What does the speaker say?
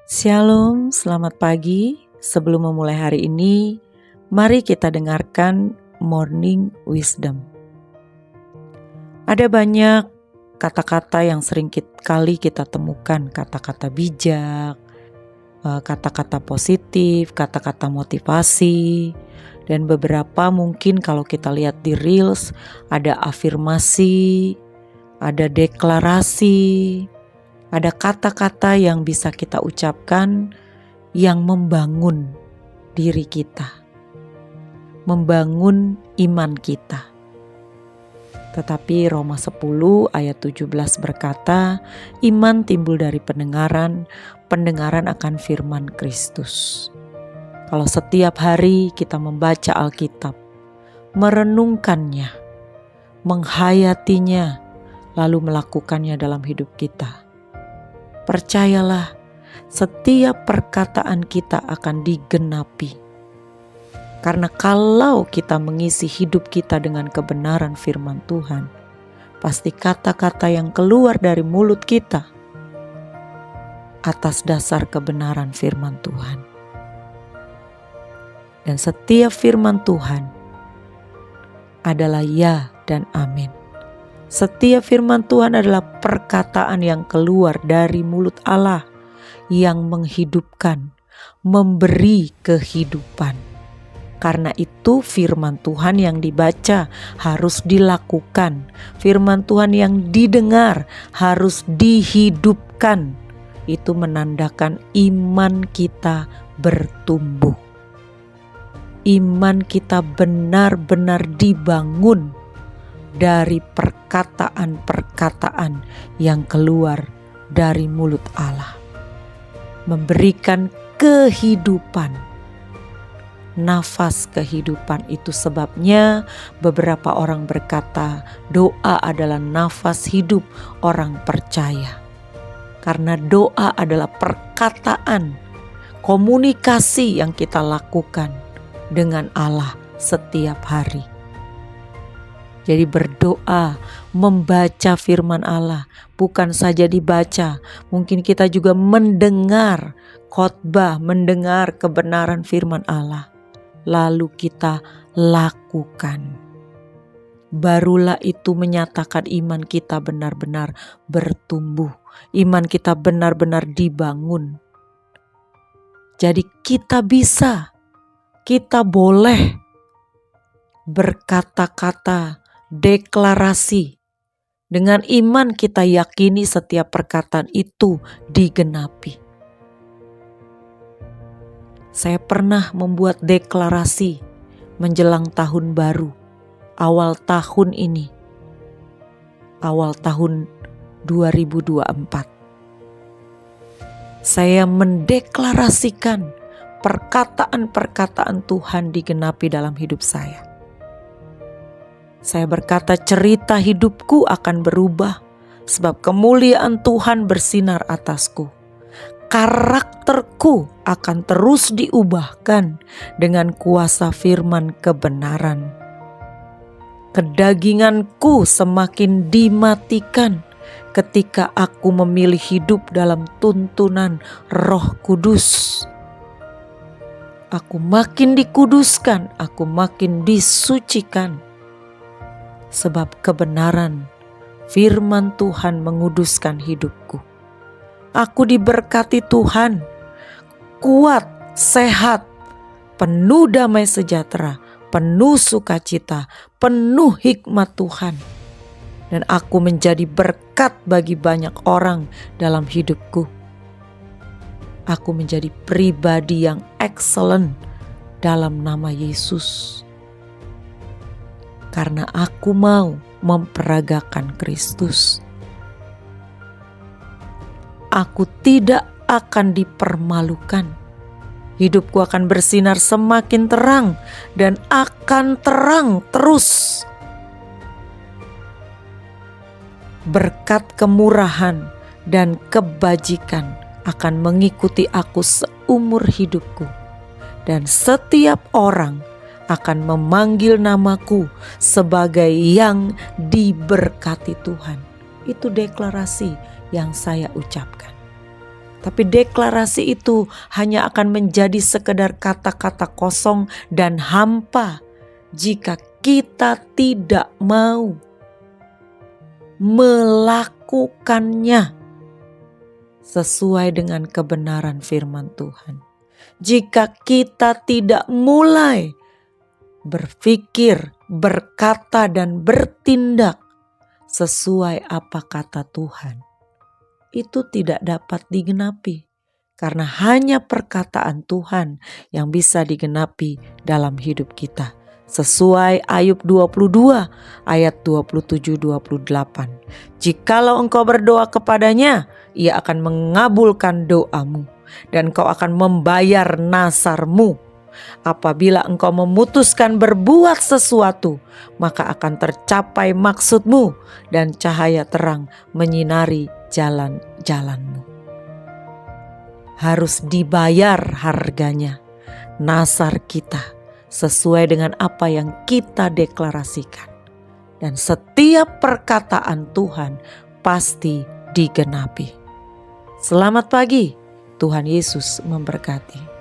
Shalom, selamat pagi. Sebelum memulai hari ini, mari kita dengarkan Morning Wisdom. Ada banyak kata-kata yang sering kali kita temukan, kata-kata bijak, kata-kata positif, kata-kata motivasi, dan beberapa mungkin kalau kita lihat di Reels ada afirmasi, ada deklarasi, ada kata-kata yang bisa kita ucapkan yang membangun diri kita, membangun iman kita. Tetapi Roma 10 ayat 17 berkata, iman timbul dari pendengaran, pendengaran akan firman Kristus. Kalau setiap hari kita membaca Alkitab, merenungkannya, menghayatinya, lalu melakukannya dalam hidup kita, percayalah, setiap perkataan kita akan digenapi. Karena kalau kita mengisi hidup kita dengan kebenaran firman Tuhan, pasti kata-kata yang keluar dari mulut kita atas dasar kebenaran firman Tuhan. Dan setiap firman Tuhan adalah ya dan amin. Setiap firman Tuhan adalah perkataan yang keluar dari mulut Allah yang menghidupkan, memberi kehidupan. Karena itu firman Tuhan yang dibaca harus dilakukan. Firman Tuhan yang didengar harus dihidupkan. Itu menandakan iman kita bertumbuh. Iman kita benar-benar dibangun dari perkataan-perkataan yang keluar dari mulut Allah, memberikan kehidupan, nafas kehidupan. Itu sebabnya beberapa orang berkata doa adalah nafas hidup orang percaya, karena doa adalah perkataan, komunikasi yang kita lakukan dengan Allah setiap hari. Jadi berdoa, membaca firman Allah, bukan saja dibaca, mungkin kita juga mendengar khotbah, mendengar kebenaran firman Allah, lalu kita lakukan. Barulah itu menyatakan iman kita benar-benar bertumbuh, iman kita benar-benar dibangun. Jadi kita bisa, kita boleh berkata-kata, deklarasi. Dengan iman kita yakini setiap perkataan itu digenapi. Saya pernah membuat deklarasi menjelang tahun baru, awal tahun ini, awal tahun 2024. Saya mendeklarasikan perkataan-perkataan Tuhan digenapi dalam hidup saya. Saya berkata cerita hidupku akan berubah sebab kemuliaan Tuhan bersinar atasku. Karakterku akan terus diubahkan dengan kuasa firman kebenaran. Kedaginganku semakin dimatikan ketika aku memilih hidup dalam tuntunan Roh Kudus. Aku makin dikuduskan, aku makin disucikan. Sebab kebenaran firman Tuhan menguduskan hidupku. Aku diberkati Tuhan, kuat, sehat, penuh damai sejahtera, penuh sukacita, penuh hikmat Tuhan. Dan aku menjadi berkat bagi banyak orang dalam hidupku. Aku menjadi pribadi yang excellent dalam nama Yesus. Karena aku mau memperagakan Kristus. Aku tidak akan dipermalukan. Hidupku akan bersinar semakin terang dan akan terang terus. Berkat kemurahan dan kebajikan akan mengikuti aku seumur hidupku. Dan setiap orang akan memanggil namaku sebagai yang diberkati Tuhan. Itu deklarasi yang saya ucapkan. Tapi deklarasi itu hanya akan menjadi sekedar kata-kata kosong dan hampa jika kita tidak mau melakukannya sesuai dengan kebenaran firman Tuhan. Jika kita tidak mulai berpikir, berkata, dan bertindak sesuai apa kata Tuhan, itu tidak dapat digenapi. Karena hanya perkataan Tuhan yang bisa digenapi dalam hidup kita. Sesuai Ayub 22 ayat 27-28. Jikalau engkau berdoa kepadanya, ia akan mengabulkan doamu dan kau akan membayar nasarmu. Apabila engkau memutuskan berbuat sesuatu, maka akan tercapai maksudmu dan cahaya terang menyinari jalan-jalanmu. Harus dibayar harganya, nasar kita, sesuai dengan apa yang kita deklarasikan. Dan setiap perkataan Tuhan pasti digenapi. Selamat pagi, Tuhan Yesus memberkati.